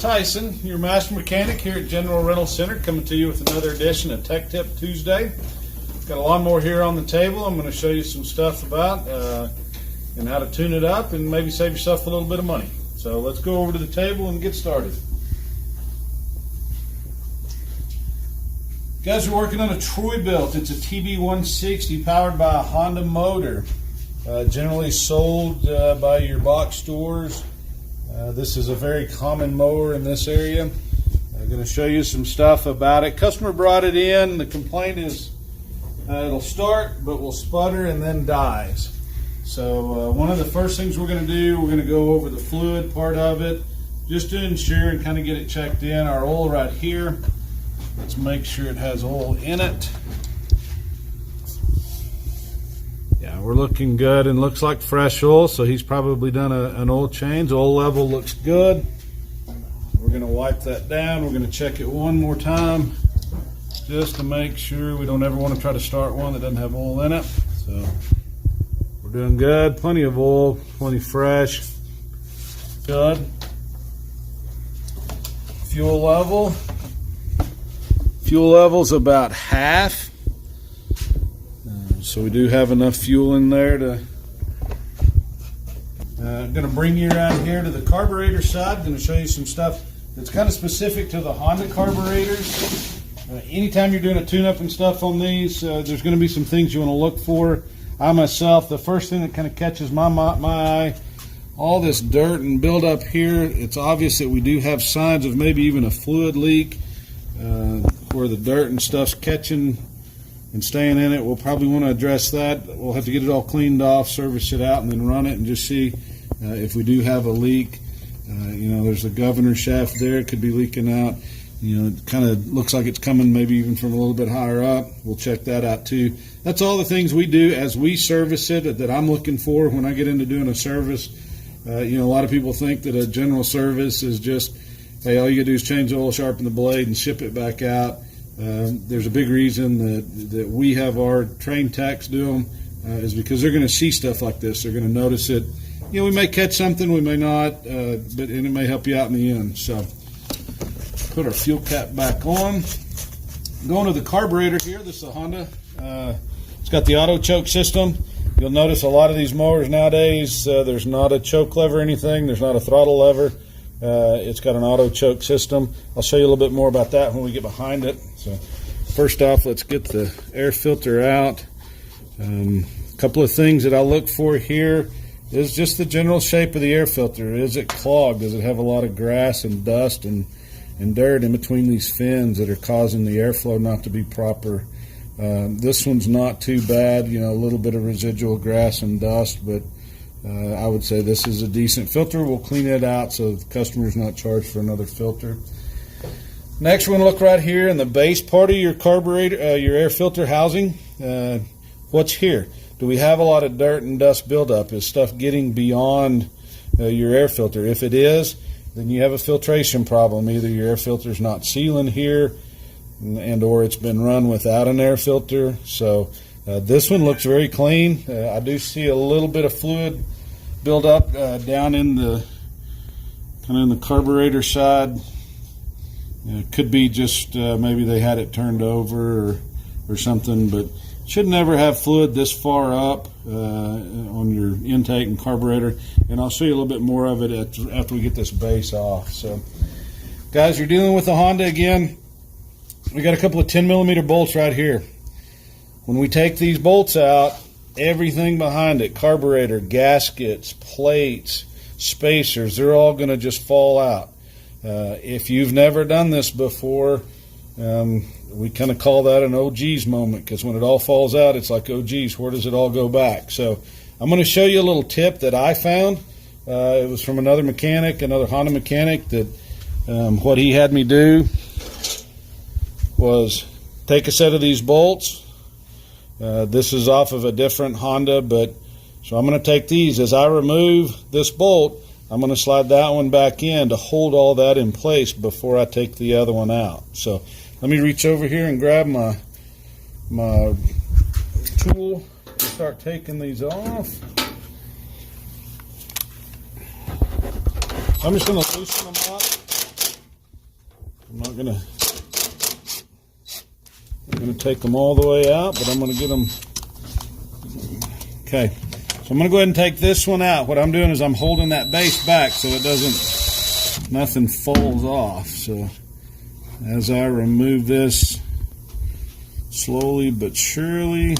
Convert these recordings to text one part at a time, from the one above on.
Tyson, your master mechanic here at General Rental Center, coming to you with another edition of Tech Tip Tuesday. Got a lawnmower here on the table. I'm going to show you some stuff about and how to tune it up and maybe save yourself a little bit of money. So let's go over to the table and get started. Guys, we're working on a Troy-Bilt. It's a TB160 powered by a Honda motor. Generally sold by your box stores. This is a very common mower in this area. I'm going to show you some stuff about it. Customer brought it in. The complaint is it'll start but will sputter and then dies. So one of the first things we're going to do, we're going to go over the fluid part of it just to ensure and kind of get it checked in. Our oil right here. Let's make sure it has oil in it. Yeah, we're looking good and looks like fresh oil, so he's probably done an oil change. Oil level looks good. We're going to wipe that down. We're going to check it one more time just to make sure. We don't ever want to try to start one that doesn't have oil in it. So we're doing good. Plenty of oil, plenty fresh. Good. Fuel level. Fuel level's about half. So we do have enough fuel in there to. I'm going to bring you around here to the carburetor side. I'm going to show you some stuff that's kind of specific to the Honda carburetors. Anytime you're doing a tune-up and stuff on these, there's going to be some things you want to look for. I myself, the first thing that kind of catches my eye, all this dirt and buildup here. It's obvious that we do have signs of maybe even a fluid leak where the dirt and stuff's catching and staying in it. We'll probably want to address that. We'll have to get it all cleaned off, service it out, and then run it and just see if we do have a leak. You know, there's a governor shaft there. It could be leaking out. You know, it kind of looks like it's coming maybe even from a little bit higher up. We'll check that out too. That's all the things we do as we service it that I'm looking for when I get into doing a service. You know, a lot of people think that a general service is just, hey, all you gotta do is change the oil, sharpen the blade, and ship it back out. There's a big reason that we have our trained techs do them is because they're going to see stuff like this. They're going to notice it. You know, we may catch something, we may not, but and it may help you out in the end. So put our fuel cap back on. Going to the carburetor here. This is a Honda. It's got the auto choke system. You'll notice a lot of these mowers nowadays, there's not a choke lever or anything. There's not a throttle lever. It's got an auto choke system. I'll show you a little bit more about that when we get behind it. So first off, let's get the air filter out. A couple of things that I'll look for here is just the general shape of the air filter. Is it clogged? Does it have a lot of grass and dust and dirt in between these fins that are causing the airflow not to be proper? This one's not too bad, you know, a little bit of residual grass and dust, but I would say this is a decent filter. We'll clean it out so the customer's not charged for another filter. Next, we're going to look right here in the base part of your carburetor, your air filter housing. What's here? Do we have a lot of dirt and dust buildup? Is stuff getting beyond your air filter? If it is, then you have a filtration problem. Either your air filter's not sealing here and or it's been run without an air filter. So this one looks very clean. I do see a little bit of fluid build up down in the kind of in the carburetor side. It could be just maybe they had it turned over or something, but should never have fluid this far up on your intake and carburetor. And I'll show you a little bit more of it after we get this base off. So guys, you're dealing with a Honda again. We got a couple of 10mm bolts right here. When we take these bolts out, everything behind it, carburetor, gaskets, plates, spacers, they're all going to just fall out. If you've never done this before, we kind of call that an oh geez moment, because when it all falls out, it's like, oh geez, where does it all go back? So I'm going to show you a little tip that I found. It was from another mechanic, another Honda mechanic, that what he had me do was take a set of these bolts. This is off of a different Honda, but so I'm going to take these. As I remove this bolt, I'm going to slide that one back in to hold all that in place before I take the other one out. So let me reach over here and grab my tool to start taking these off. I'm just going to loosen them up. I'm not gonna take them all the way out, but I'm gonna get them. Okay, so I'm gonna go ahead and take this one out. What I'm doing is I'm holding that base back so it doesn't, nothing falls off. So as I remove this, slowly but surely,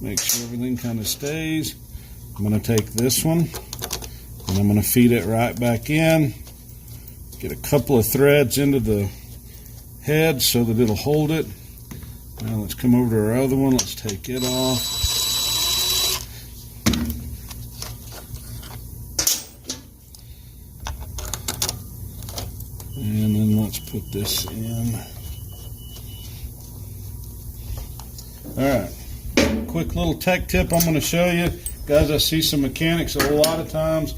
make sure everything kind of stays. I'm going to take this one and I'm going to feed it right back in. Get a couple of threads into the head so that it'll hold it. Now let's come over to our other one. Let's take it off. And then let's put this in. Alright, quick little tech tip I'm going to show you. Guys, I see some mechanics a lot of times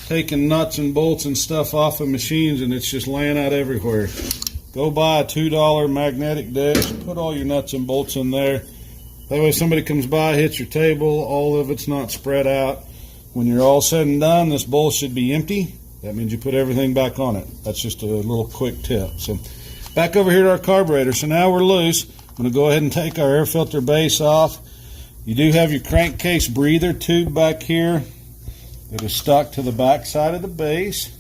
taking nuts and bolts and stuff off of machines and it's just laying out everywhere. Go buy a $2 magnetic dish, put all your nuts and bolts in there. That way somebody comes by, hits your table, all of it's not spread out. When you're all said and done, this bowl should be empty. That means you put everything back on it. That's just a little quick tip. So back over here to our carburetor. So now we're loose. I'm going to go ahead and take our air filter base off. You do have your crankcase breather tube back here that is stuck to the back side of the base.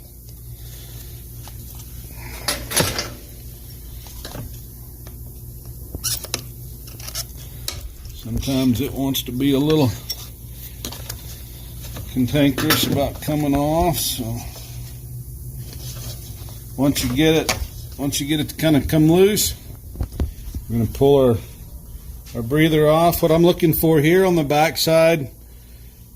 Sometimes it wants to be a little cantankerous about coming off, so once you get it to kind of come loose, we're going to pull our breather off. What I'm looking for here on the back side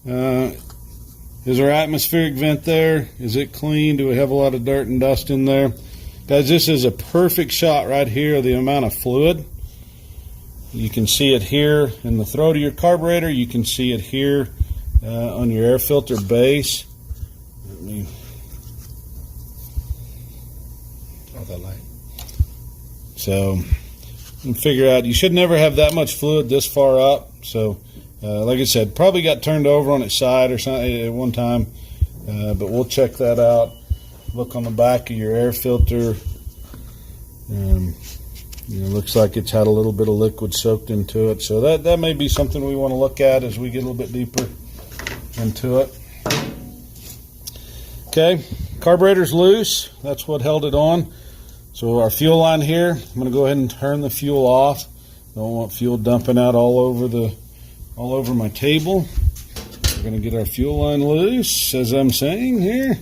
is our atmospheric vent there. Is it clean? Do we have a lot of dirt and dust in there? Guys, this is a perfect shot right here of the amount of fluid. You can see it here in the throat of your carburetor. You can see it here on your air filter base. Let me throw that light. So and figure out, you should never have that much fluid this far up. So like I said, probably got turned over on its side or something at one time, but we'll check that out. Look on the back of your air filter. You know, looks like it's had a little bit of liquid soaked into it, so that may be something we want to look at as we get a little bit deeper into it. Okay, carburetor's loose. That's what held it on. So our fuel line here, I'm going to go ahead and turn the fuel off. Don't want fuel dumping out all over my table. We're going to get our fuel line loose, as I'm saying here.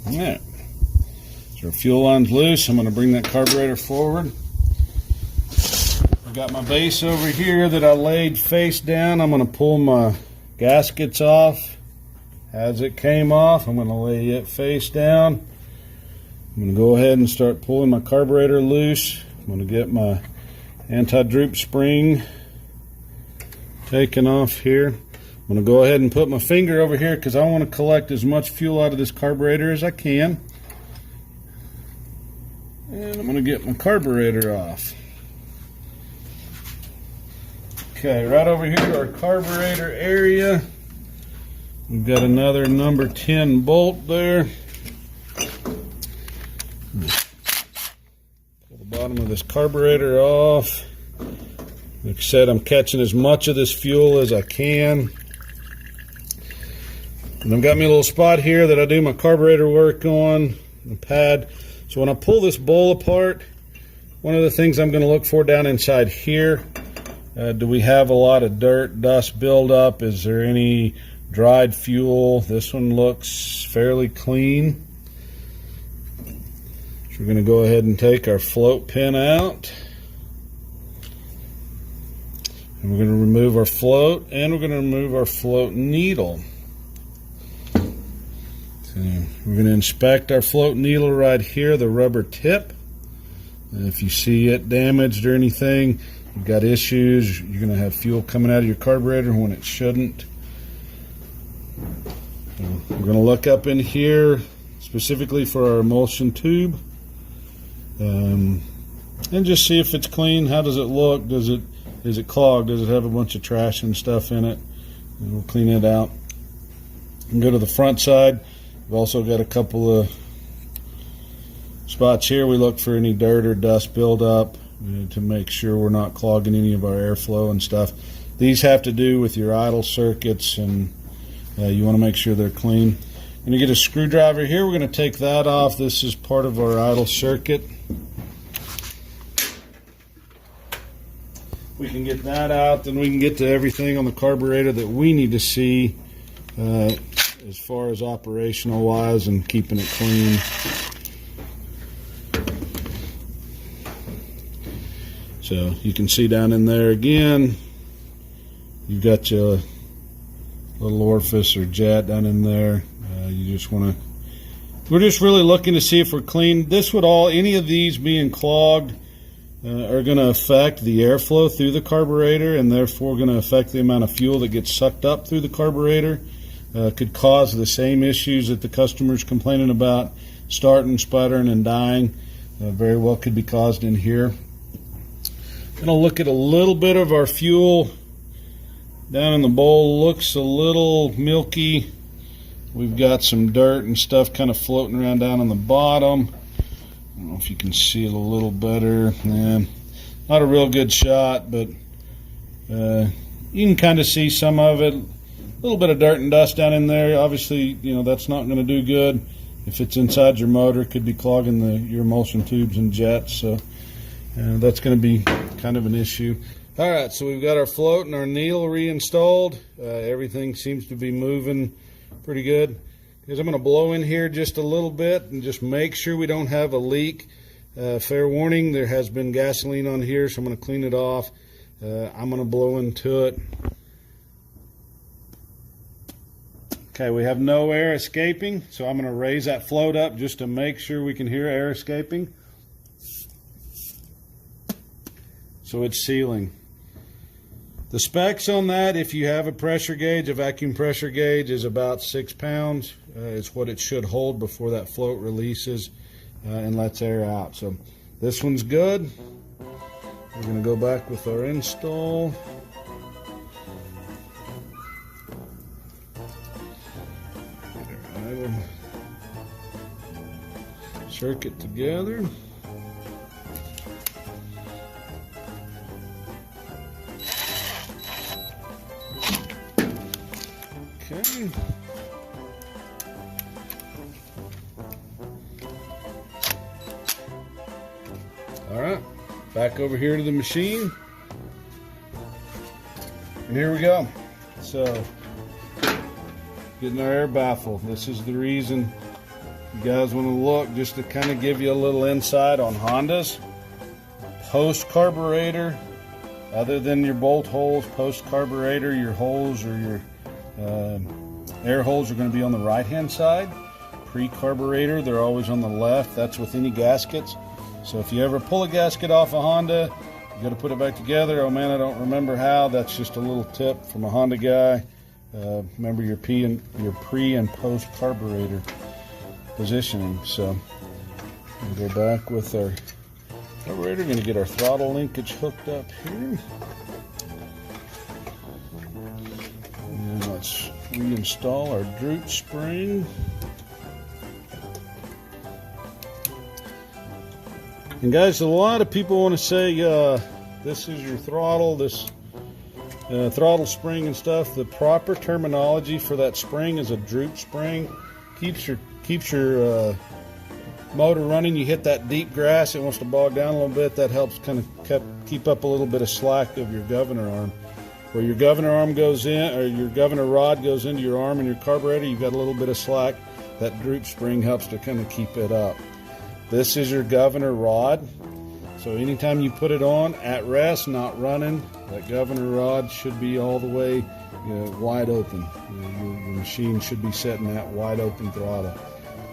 Alright, so our fuel line's loose. I'm going to bring that carburetor forward. I've got my base over here that I laid face down. I'm going to pull my gaskets off. As it came off, I'm going to lay it face down. I'm going to go ahead and start pulling my carburetor loose. I'm going to get my anti-droop spring taken off here. I'm going to go ahead and put my finger over here because I want to collect as much fuel out of this carburetor as I can. And I'm going to get my carburetor off. Okay, right over here to our carburetor area. We've got another number 10 bolt there. Pull the bottom of this carburetor off. Like I said, I'm catching as much of this fuel as I can. And I've got me a little spot here that I do my carburetor work on, the pad. So when I pull this bowl apart, one of the things I'm going to look for down inside here, do we have a lot of dirt, dust buildup? Is there any dried fuel? This one looks fairly clean. So we're going to go ahead and take our float pin out. And we're going to remove our float, and we're going to remove our float needle. So we're going to inspect our float needle right here, the rubber tip. And if you see it damaged or anything, you've got issues, you're going to have fuel coming out of your carburetor when it shouldn't. So we're going to look up in here specifically for our emulsion tube. and just see if it's clean. How does it look? Is it clogged? Does it have a bunch of trash and stuff in it? And we'll clean it out. And go to the front side. We've also got a couple of spots here. We look for any dirt or dust buildup to make sure we're not clogging any of our airflow and stuff. These have to do with your idle circuits, and you want to make sure they're clean. I'm going to get a screwdriver here. We're going to take that off. This is part of our idle circuit. We can get that out, then we can get to everything on the carburetor that we need to see as far as operational wise and keeping it clean. So you can see down in there again, you've got your little orifice or jet down in there. You just want to, we're just really looking to see if we're clean. This would any of these being clogged are going to affect the airflow through the carburetor, and therefore going to affect the amount of fuel that gets sucked up through the carburetor. Could cause the same issues that the customer's complaining about, starting, sputtering, and dying. Very well could be caused in here. Going to look at a little bit of our fuel down in the bowl. Looks a little milky. We've got some dirt and stuff kind of floating around down on the bottom. I don't know if you can see it a little better. Not a real good shot, but you can kind of see some of it. A little bit of dirt and dust down in there. Obviously, that's not going to do good. If it's inside your motor, it could be clogging your emulsion tubes and jets. So that's going to be kind of an issue. All right, so we've got our float and our needle reinstalled. Everything seems to be moving pretty good. Because I'm going to blow in here just a little bit and just make sure we don't have a leak. Fair warning, there has been gasoline on here, so I'm going to clean it off. I'm going to blow into it. Okay, we have no air escaping, so I'm going to raise that float up just to make sure we can hear air escaping. So it's sealing. The specs on that, if you have a pressure gauge, a vacuum pressure gauge, is about 6 pounds. It's what it should hold before that float releases and lets air out. So this one's good. We're going to go back with our install. Get our circuit together. Okay. All right, back over here to the machine. And here we go. So, getting our air baffle. This is the reason you guys want to look, just to kind of give you a little insight on Hondas. Post carburetor, other than your bolt holes, post carburetor, your holes or your air holes are going to be on the right hand side. Pre-carburetor, they're always on the left. That's with any gaskets. So if you ever pull a gasket off a Honda, you got to put it back together. Oh man, I don't remember how. That's just a little tip from a Honda guy. Remember your pre and post carburetor positioning. So we'll go back with our carburetor. Going to get our throttle linkage hooked up here. And let's reinstall our droop spring. And guys, a lot of people want to say this is your throttle, this throttle spring and stuff. The proper terminology for that spring is a droop spring. Keeps your motor running. You hit that deep grass, it wants to bog down a little bit. That helps kind of keep up a little bit of slack of your governor arm. Where your governor arm goes in, or your governor rod goes into your arm and your carburetor, you've got a little bit of slack. That droop spring helps to kind of keep it up. This is your governor rod. So anytime you put it on at rest, not running, that governor rod should be all the way wide open. Your machine should be setting that wide open throttle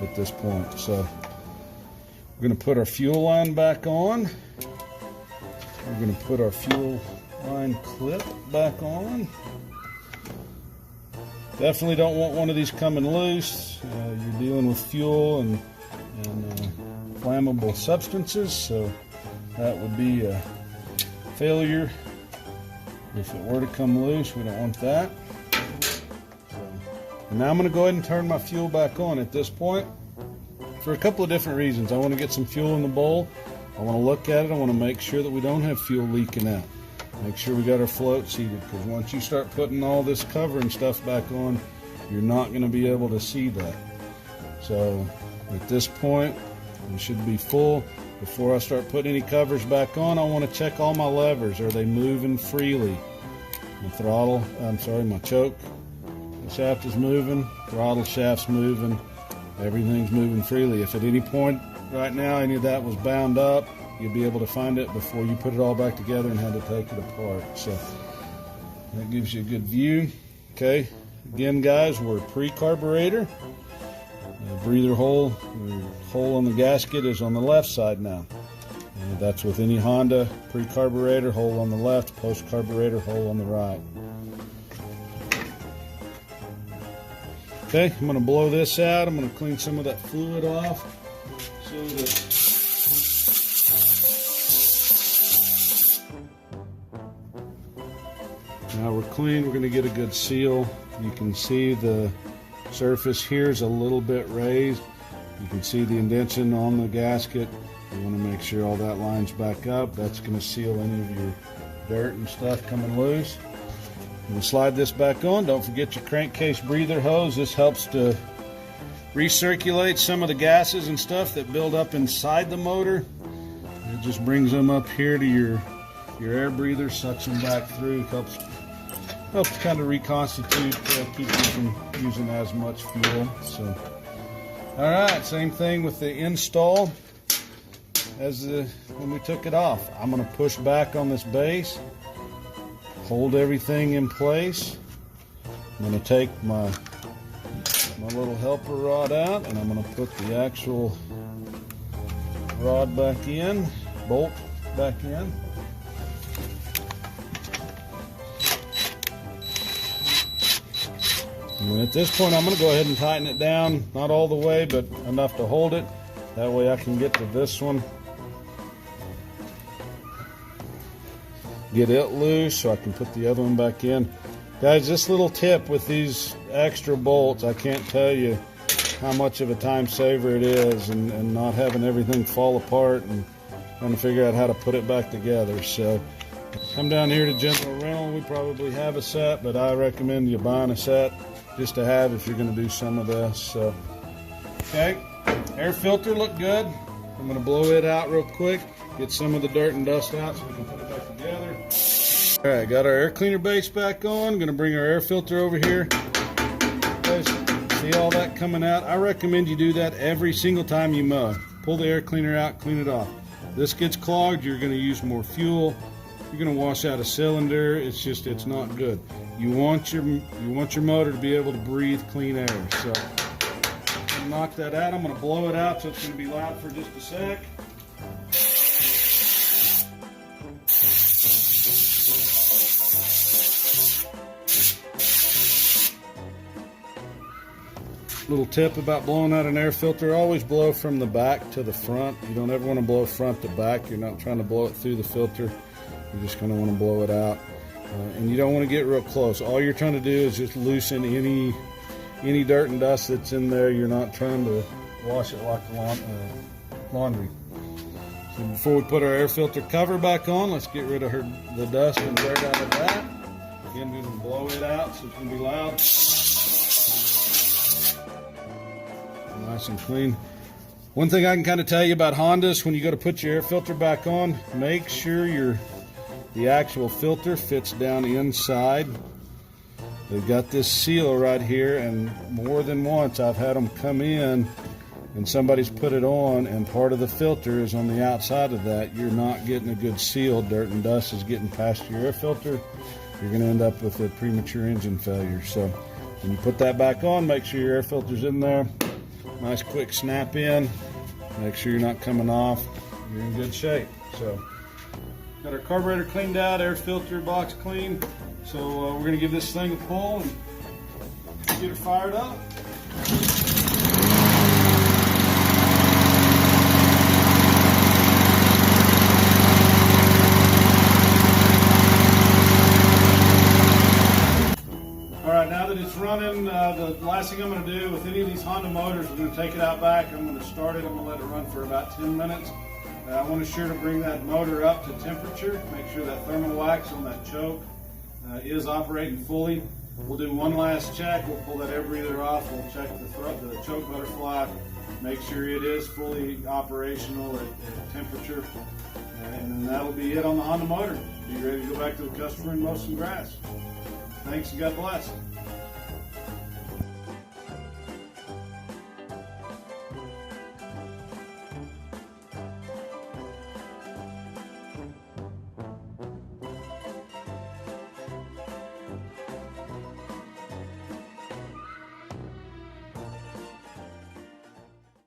at this point. So we're going to put our fuel line back on. We're going to put our fuel line clip back on. Definitely don't want one of these coming loose. You're dealing with fuel and flammable substances, so that would be a failure if it were to come loose. We don't want that. And now I'm going to go ahead and turn my fuel back on at this point for a couple of different reasons. I want to get some fuel in the bowl. I want to look at it. I want to make sure that we don't have fuel leaking out. Make sure we got our float seated, because once you start putting all this cover and stuff back on, you're not going to be able to see that. So at this point, we should be full. Before I start putting any covers back on, I want to check all my levers. Are they moving freely? My choke shaft is moving, throttle shaft's moving, everything's moving freely. If at any point right now any of that was bound up, you'll be able to find it before you put it all back together and had to take it apart. So that gives you a good view. Okay, again guys, we're pre-carburetor. The breather hole on the gasket is on the left side now. And that's with any Honda. Pre-carburetor, hole on the left, post-carburetor, hole on the right. Okay, I'm going to blow this out. I'm going to clean some of that fluid off so that now we're clean. We're going to get a good seal. You can see the surface here is a little bit raised. You can see the indentation on the gasket. You want to make sure all that lines back up. That's going to seal any of your dirt and stuff coming loose. We'll slide this back on. Don't forget your crankcase breather hose. This helps to recirculate some of the gases and stuff that build up inside the motor. It just brings them up here to your air breather, sucks them back through, helps kind of reconstitute, keep you from using as much fuel. So, all right, same thing with the install as when we took it off. I'm going to push back on this base, hold everything in place. I'm going to take my little helper rod out, and I'm going to put the actual rod back in, bolt back in. And at this point, I'm going to go ahead and tighten it down, not all the way, but enough to hold it. That way I can get to this one, get it loose so I can put the other one back in. Guys, this little tip with these extra bolts, I can't tell you how much of a time saver it is, and not having everything fall apart and trying to figure out how to put it back together. So come down here to General Rental. We probably have a set, but I recommend you buying a set just to have if you're going to do some of this. So, okay, air filter looked good. I'm going to blow it out real quick, get some of the dirt and dust out so we can put it back together. All right, got our air cleaner base back on. Going to bring our air filter over here. Guys, see all that coming out? I recommend you do that every single time you mow. Pull the air cleaner out, clean it off. This gets clogged, you're going to use more fuel. You're going to wash out a cylinder. It's not good. You want your motor to be able to breathe clean air. So knock that out. I'm going to blow it out, so it's going to be loud for just a sec. Little tip about blowing out an air filter: always blow from the back to the front. You don't ever want to blow front to back. You're not trying to blow it through the filter. You're just going to want to blow it out, and you don't want to get real close. All you're trying to do is just loosen any dirt and dust that's in there. You're not trying to wash it like laundry. So before we put our air filter cover back on, let's get rid of the dust and dirt out of that. Again, we're going to blow it out so it's going to be loud. Nice and clean. One thing I can kind of tell you about Hondas, when you go to put your air filter back on, make sure the actual filter fits down inside. They've got this seal right here, and more than once I've had them come in and somebody's put it on and part of the filter is on the outside of that. You're not getting a good seal. Dirt and dust is getting past your air filter. You're going to end up with a premature engine failure. So when you put that back on, make sure your air filter's in there. Nice quick snap in. Make sure you're not coming off. You're in good shape. So got our carburetor cleaned out, air filter box clean. So we're going to give this thing a pull and get her fired up. the last thing I'm going to do with any of these Honda motors, we're going to take it out back. I'm going to start it. I'm going to let it run for about 10 minutes. I want to sure to bring that motor up to temperature, make sure that thermal wax on that choke is operating fully. We'll do one last check. We'll pull that air breather off. We'll check the choke butterfly, make sure it is fully operational at temperature. And then that'll be it on the Honda motor. Be ready to go back to the customer and mow some grass. Thanks and God bless.